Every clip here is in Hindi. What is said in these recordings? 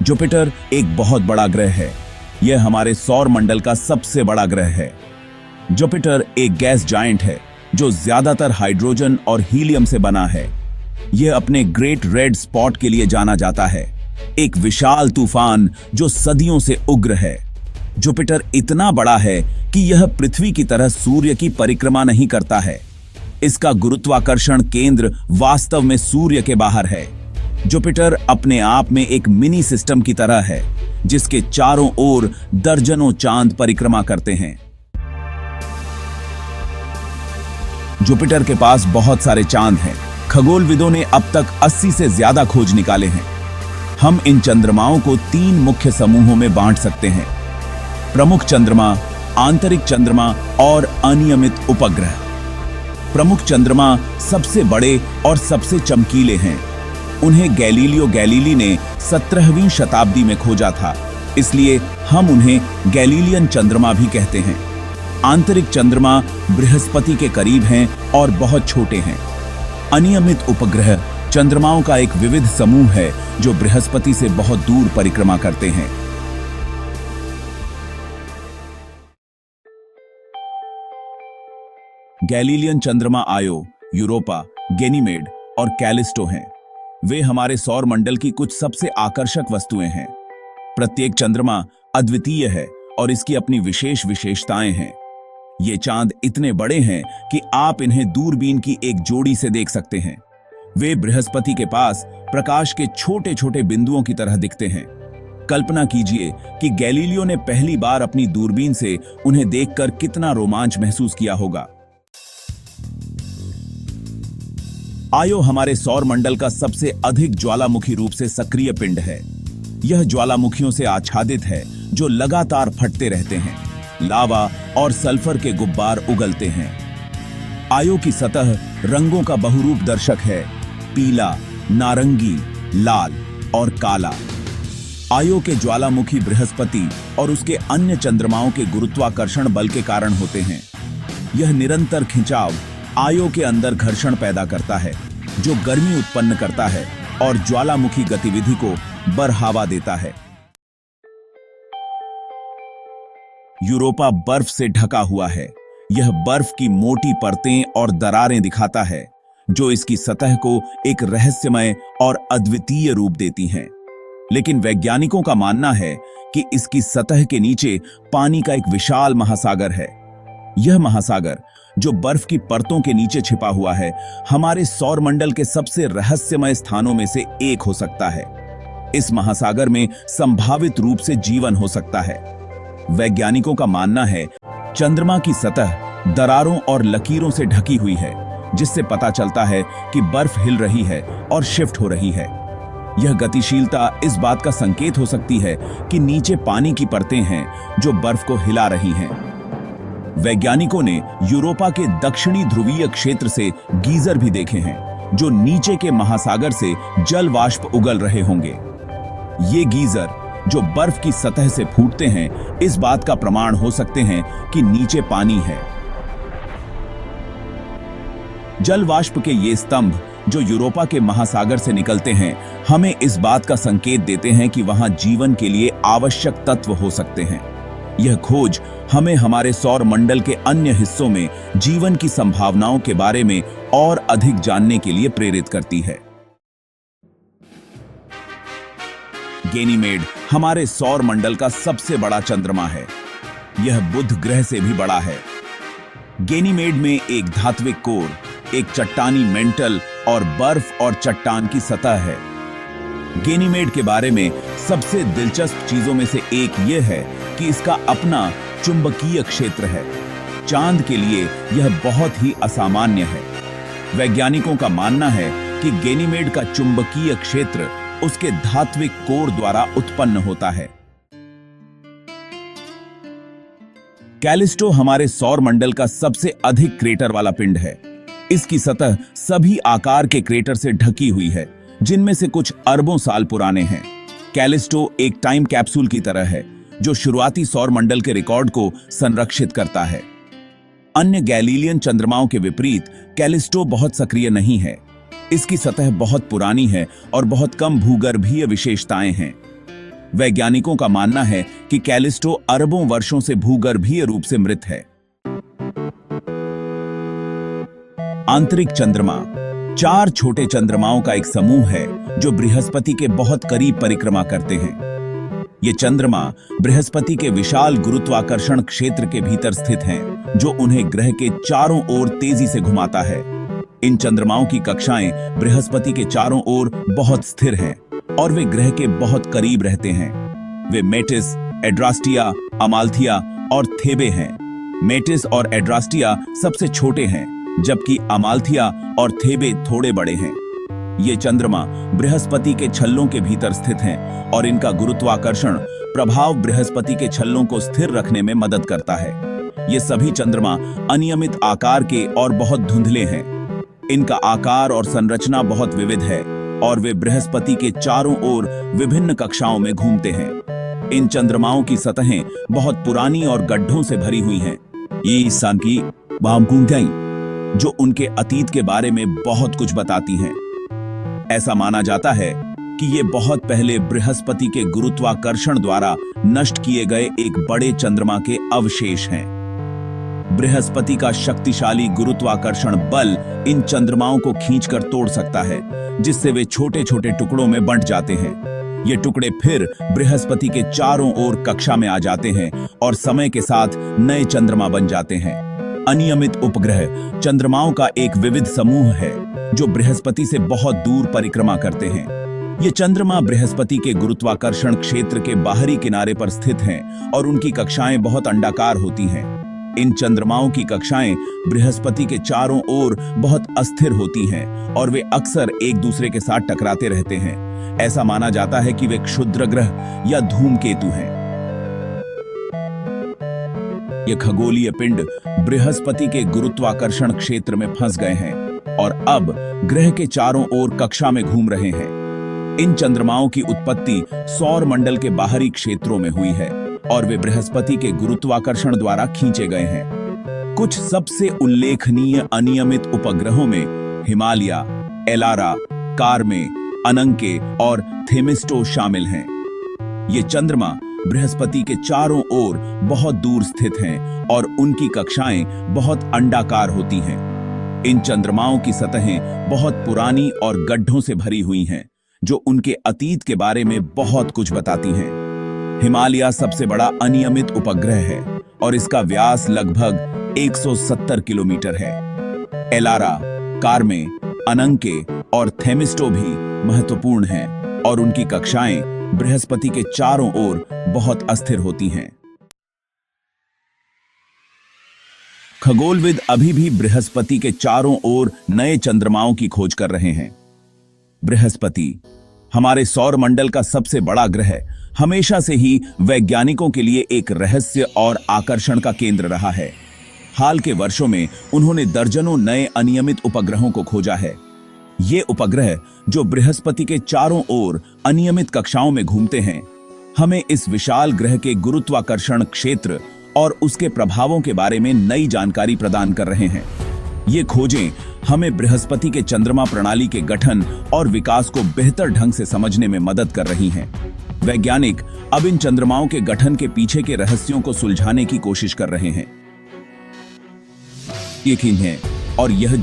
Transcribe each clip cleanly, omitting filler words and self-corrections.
जुपिटर एक बहुत बड़ा ग्रह है। यह हमारे सौर मंडल का सबसे बड़ा ग्रह है। जुपिटर एक गैस जायंट है जो ज्यादातर हाइड्रोजन और हीलियम से बना है। यह अपने ग्रेट रेड स्पॉट के लिए जाना जाता है, एक विशाल तूफान जो सदियों से उग्र है। जुपिटर इतना बड़ा है कि यह पृथ्वी की तरह सूर्य की परिक्रमा नहीं करता है। इसका गुरुत्वाकर्षण केंद्र वास्तव में सूर्य के बाहर है। जुपिटर अपने आप में एक मिनी सिस्टम की तरह है, जिसके चारों ओर दर्जनों चांद परिक्रमा करते हैं। जुपिटर के पास बहुत सारे चांद हैं। खगोलविदों ने अब तक 80 से ज्यादा खोज निकाले हैं। हम इन चंद्रमाओं को 3 मुख्य समूहों में बांट सकते हैं: प्रमुख चंद्रमा, आंतरिक चंद्रमा और अनियमित उपग्रह। प्रमुख चंद्रमा सबसे बड़े और सबसे चमकीले हैं। उन्हें गैलीलियो गैलीली ने 17वीं शताब्दी में खोजा था, इसलिए हम उन्हें गैलीलियन चंद्रमा भी कहते हैं। आंतरिक चंद्रमा बृहस्पति के करीब हैं और बहुत छोटे हैं। अनियमित उपग्रह चंद्रमाओं का एक विविध समूह है जो बृहस्पति से बहुत दूर परिक्रमा करते हैं। गैलीलियन चंद्रमा आयो, यूरोपा, गैनीमेड और कैलिस्टो हैं। वे हमारे सौर मंडल की कुछ सबसे आकर्षक वस्तुएं हैं। प्रत्येक चंद्रमा अद्वितीय है और इसकी अपनी विशेष विशेषताएं हैं। ये चांद इतने बड़े हैं कि आप इन्हें दूरबीन की एक जोड़ी से देख सकते हैं। वे बृहस्पति के पास प्रकाश के छोटे छोटे बिंदुओं की तरह दिखते हैं। कल्पना कीजिए कि गैलीलियो ने पहली बार अपनी दूरबीन से उन्हें देखकर कितना रोमांच महसूस किया होगा। आयो हमारे सौर मंडल का सबसे अधिक ज्वालामुखी रूप से सक्रिय पिंड है। यह ज्वालामुखियों से आच्छादित है जो लगातार फटते रहते हैं। लावा और सल्फर के गुब्बार उगलते हैं। आयो की सतह रंगों का बहुरूप दर्शक है: पीला, नारंगी, लाल और काला। आयो के ज्वालामुखी बृहस्पति और उसके अन्य चंद्रमाओं के गुरुत्वाकर्षण बल के कारण होते हैं। यह निरंतर खिंचाव आयो के अंदर घर्षण पैदा करता है, जो गर्मी उत्पन्न करता है और ज्वालामुखी गतिविधि को बढ़ावा देता है। यूरोपा बर्फ से ढका हुआ है। यह बर्फ की मोटी परतें और दरारें दिखाता है, जो इसकी सतह को एक रहस्यमय और अद्वितीय रूप देती हैं। लेकिन वैज्ञानिकों का मानना है कि इसकी सतह के नीचे पानी का एक विशाल महासागर है। यह महासागर, जो बर्फ की परतों के नीचे छिपा हुआ है, हमारे सौर मंडल के सबसे रहस्यमय स्थानों में से एक हो सकता है। इस महासागर में संभावित रूप से जीवन हो सकता है। वैज्ञानिकों का मानना है चंद्रमा की सतह दरारों और लकीरों से ढकी हुई है, जिससे पता चलता है कि बर्फ हिल रही है और शिफ्ट हो रही है। यह गतिशीलता इस बात का संकेत हो सकती है कि नीचे पानी की परतें हैं जो बर्फ को हिला रही हैं। वैज्ञानिकों ने यूरोपा के दक्षिणी ध्रुवीय क्षेत्र से गीजर भी देखे हैं, जो नीचे के महासागर से जल वाष्प उगल रहे होंगे। ये गीजर, जो बर्फ की सतह से फूटते हैं, इस बात का प्रमाण हो सकते हैं कि नीचे पानी है। जल वाष्प के ये स्तंभ, जो यूरोपा के महासागर से निकलते हैं, हमें इस बात का संकेत देते हैं कि वहां जीवन के लिए आवश्यक तत्व हो सकते हैं। यह खोज हमें हमारे सौर मंडल के अन्य हिस्सों में जीवन की संभावनाओं के बारे में और अधिक जानने के लिए प्रेरित करती है। गैनीमेड हमारे सौर मंडल का सबसे बड़ा चंद्रमा है। यह बुध ग्रह से भी बड़ा है। गैनीमेड में एक धात्विक कोर, एक चट्टानी मेंटल और बर्फ और चट्टान की सतह है। गैनीमेड के बारे में सबसे दिलचस्प चीजों में से एक यह है कि इसका अपना चुंबकीय क्षेत्र है। चांद के लिए यह बहुत ही असामान्य है। वैज्ञानिकों का मानना है कि गैनीमेड का चुंबकीय क्षेत्र उसके धात्विक कोर द्वारा उत्पन्न होता है। कैलिस्टो हमारे सौर मंडल का सबसे अधिक क्रेटर वाला पिंड है। इसकी सतह सभी आकार के क्रेटर से ढकी हुई है, जिनमें से कुछ अरबों साल पुराने हैं। कैलिस्टो एक टाइम कैप्सूल की तरह है, जो शुरुआती सौर मंडल के रिकॉर्ड को संरक्षित करता है। अन्य गैलीलियन चंद्रमाओं के विपरीत कैलिस्टो बहुत सक्रिय नहीं है। इसकी सतह बहुत पुरानी है और बहुत कम भूगर्भीय विशेषताएं हैं। वैज्ञानिकों का मानना है कि कैलिस्टो अरबों वर्षों से भूगर्भीय रूप से मृत है। आंतरिक चंद्रमा 4 छोटे चंद्रमाओं का एक समूह है जो बृहस्पति के बहुत करीब परिक्रमा करते हैं। ये चंद्रमा बृहस्पति के विशाल गुरुत्वाकर्षण क्षेत्र के भीतर स्थित हैं, जो उन्हें ग्रह के चारों ओर तेजी से घुमाता है। इन चंद्रमाओं की कक्षाएं बृहस्पति के चारों ओर बहुत स्थिर हैं और वे ग्रह के बहुत करीब रहते हैं। वे मेटिस, एड्रास्टिया, अमाल्थिया और थेबे हैं। मेटिस और एड्रास्टिया सबसे छोटे हैं, जबकि अमाल्थिया और थेबे थोड़े बड़े हैं। ये चंद्रमा बृहस्पति के छल्लों के भीतर स्थित हैं और इनका गुरुत्वाकर्षण प्रभाव बृहस्पति के छल्लों को स्थिर रखने में मदद करता है। ये सभी चंद्रमा अनियमित आकार के और बहुत धुंधले हैं। इनका आकार और संरचना बहुत विविध है और वे बृहस्पति के चारों ओर विभिन्न कक्षाओं में घूमते हैं। इन चंद्रमाओं की सतहें बहुत पुरानी और गड्ढों से भरी हुई हैं। ये इंसान की बामकुंगई, जो उनके अतीत के बारे में बहुत कुछ बताती हैं। ऐसा माना जाता है कि ये बहुत पहले बृहस्पति के गुरुत्वाकर्षण द्वारा नष्ट किए गए एक बड़े चंद्रमा के अवशेष हैं। बृहस्पति का शक्तिशाली गुरुत्वाकर्षण बल इन चंद्रमाओं को खींचकर तोड़ सकता है, जिससे वे छोटे छोटे टुकड़ों में बंट जाते हैं। ये टुकड़े फिर बृहस्पति के चारों ओर कक्षा में आ जाते हैं और समय के साथ नए चंद्रमा बन जाते हैं। अनियमित उपग्रह चंद्रमाओं का एक विविध समूह है जो बृहस्पति से बहुत दूर परिक्रमा करते हैं। ये चंद्रमा बृहस्पति के गुरुत्वाकर्षण क्षेत्र के बाहरी किनारे पर स्थित हैं और उनकी कक्षाएं बहुत अंडाकार होती हैं। इन चंद्रमाओं की कक्षाएं बृहस्पति के चारों ओर बहुत अस्थिर होती हैं और वे अक्सर एक दूसरे के साथ टकराते रहते हैं। ऐसा माना जाता है कि वे क्षुद्र ग्रह या धूमकेतु हैं। ये खगोलीय पिंड बृहस्पति के गुरुत्वाकर्षण क्षेत्र में फंस गए हैं और अब ग्रह के चारों ओर कक्षा में घूम रहे हैं। इन चंद्रमाओं की उत्पत्ति सौर मंडल के बाहरी क्षेत्रों में हुई है और वे बृहस्पति के गुरुत्वाकर्षण द्वारा खींचे गए हैं। कुछ सबसे उल्लेखनीय अनियमित उपग्रहों में हिमालय, एलारा, कार्मे, अनंके और थेमिस्टो शामिल हैं। ये चंद्रमा बृहस्पति के चारों ओर बहुत दूर स्थित हैं और उनकी कक्षाएं बहुत अंडाकार होती हैं। इन चंद्रमाओं की सतहें बहुत पुरानी और गड्ढों से भरी हुई हैं, जो उनके अतीत के बारे में बहुत कुछ बताती हैं। हिमालय सबसे बड़ा अनियमित उपग्रह है और इसका व्यास लगभग 170 किलोमीटर है। एलारा, कार्मे, अनंके और थेमिस्टो भी महत्वपूर्ण हैं और उनकी कक्षाएं बृहस्पति के चारों ओर बहुत अस्थिर होती हैं। खगोलविद अभी भी बृहस्पति के चारों ओर नए चंद्रमाओं की खोज कर रहे हैं। बृहस्पति हमारे सौर मंडल का सबसे बड़ा ग्रह हमेशा से ही वैज्ञानिकों के लिए एक रहस्य और आकर्षण का केंद्र रहा है। हाल के वर्षों में उन्होंने दर्जनों नए अनियमित उपग्रहों को खोजा है। ये उपग्रह जो बृहस्पति के चारों ओर अनियमित कक्षाओं में घूमते हैं, हमें इस विशाल ग्रह के गुरुत्वाकर्षण क्षेत्र और उसके प्रभावों के बारे में नई जानकारी प्रदान कर रहे हैं। ये खोजें हमें बृहस्पति के चंद्रमा प्रणाली के गठन और विकास को बेहतर ढंग से समझने में मदद कर रही हैं। वैज्ञानिक अब इन चंद्रमाओं के गठन के पीछे के रहस्यों को सुलझाने की कोशिश कर रहे हैं। यकीन है और यह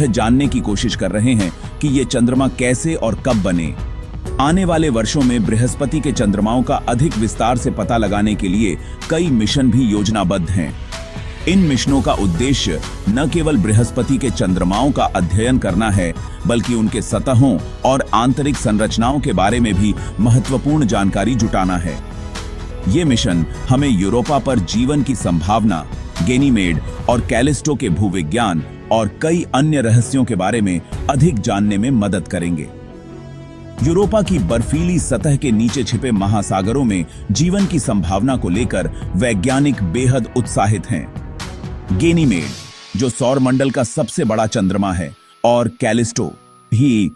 जानने की कोशिश कर रहे हैं कि ये चंद्रमा कैसे और कब बने। आने वाले वर्षों में बृहस्पति के चंद्रमाओं का अधिक विस्तार से पता लगाने के लिए कई मिशन भी योजनाबद्ध हैं। इन मिशनों का उद्देश्य न केवल बृहस्पति के चंद्रमाओं का अध्ययन करना है, बल्कि उनके सतहों और आंतरिक संरचनाओं के बारे में भी महत्वपूर्ण जानकारी जुटाना है। ये मिशन हमें यूरोपा पर जीवन की संभावना, गैनीमेड और कैलिस्टो के भूविज्ञान और कई अन्य रहस्यों के बारे में अधिक जानने में मदद करेंगे। यूरोपा की बर्फीली सतह के नीचे छिपे महासागरों में जीवन की संभावना को लेकर वैज्ञानिक बेहद उत्साहित हैं। गैनीमेड, जो सौर मंडल का सबसे बड़ा चंद्रमा है, और कैलिस्टो भी,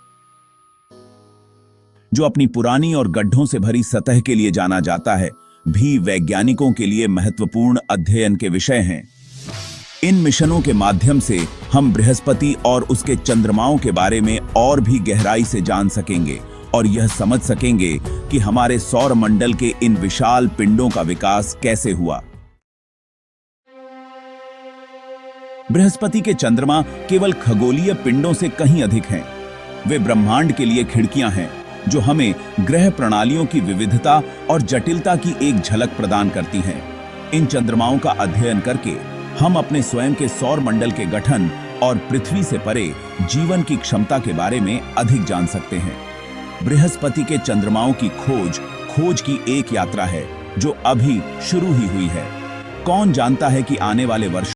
जो अपनी पुरानी और गड्ढों से भरी सतह के लिए जाना जाता है, भी वैज्ञानिकों के लिए महत्वपूर्ण अध्ययन के विषय हैं। इन मिशनों के माध्यम से हम बृहस्पति और उसके चंद्रमाओं के बारे में और भी गहराई से जान सकेंगे और यह समझ सकेंगे कि हमारे सौर मंडल के इन विशाल पिंडों का विकास कैसे हुआ। बृहस्पति के चंद्रमा केवल खगोलीय पिंडों से कहीं अधिक हैं। वे ब्रह्मांड के लिए खिड़कियां हैं जो हमें ग्रह प्रणालियों की विविधता और जटिलता की एक झलक प्रदान करती हैं। इन चंद्रमाओं का अध्ययन करके हम अपने स्वयं के सौर मंडल के गठन और पृथ्वी से परे जीवन की क्षमता के बारे में अधिक जान सकते हैं। बृहस्पति के चंद्रमाओं की खोज की एक यात्रा है जो अभी शुरू ही हुई है। कौन जानता है कि आने वाले वर्षों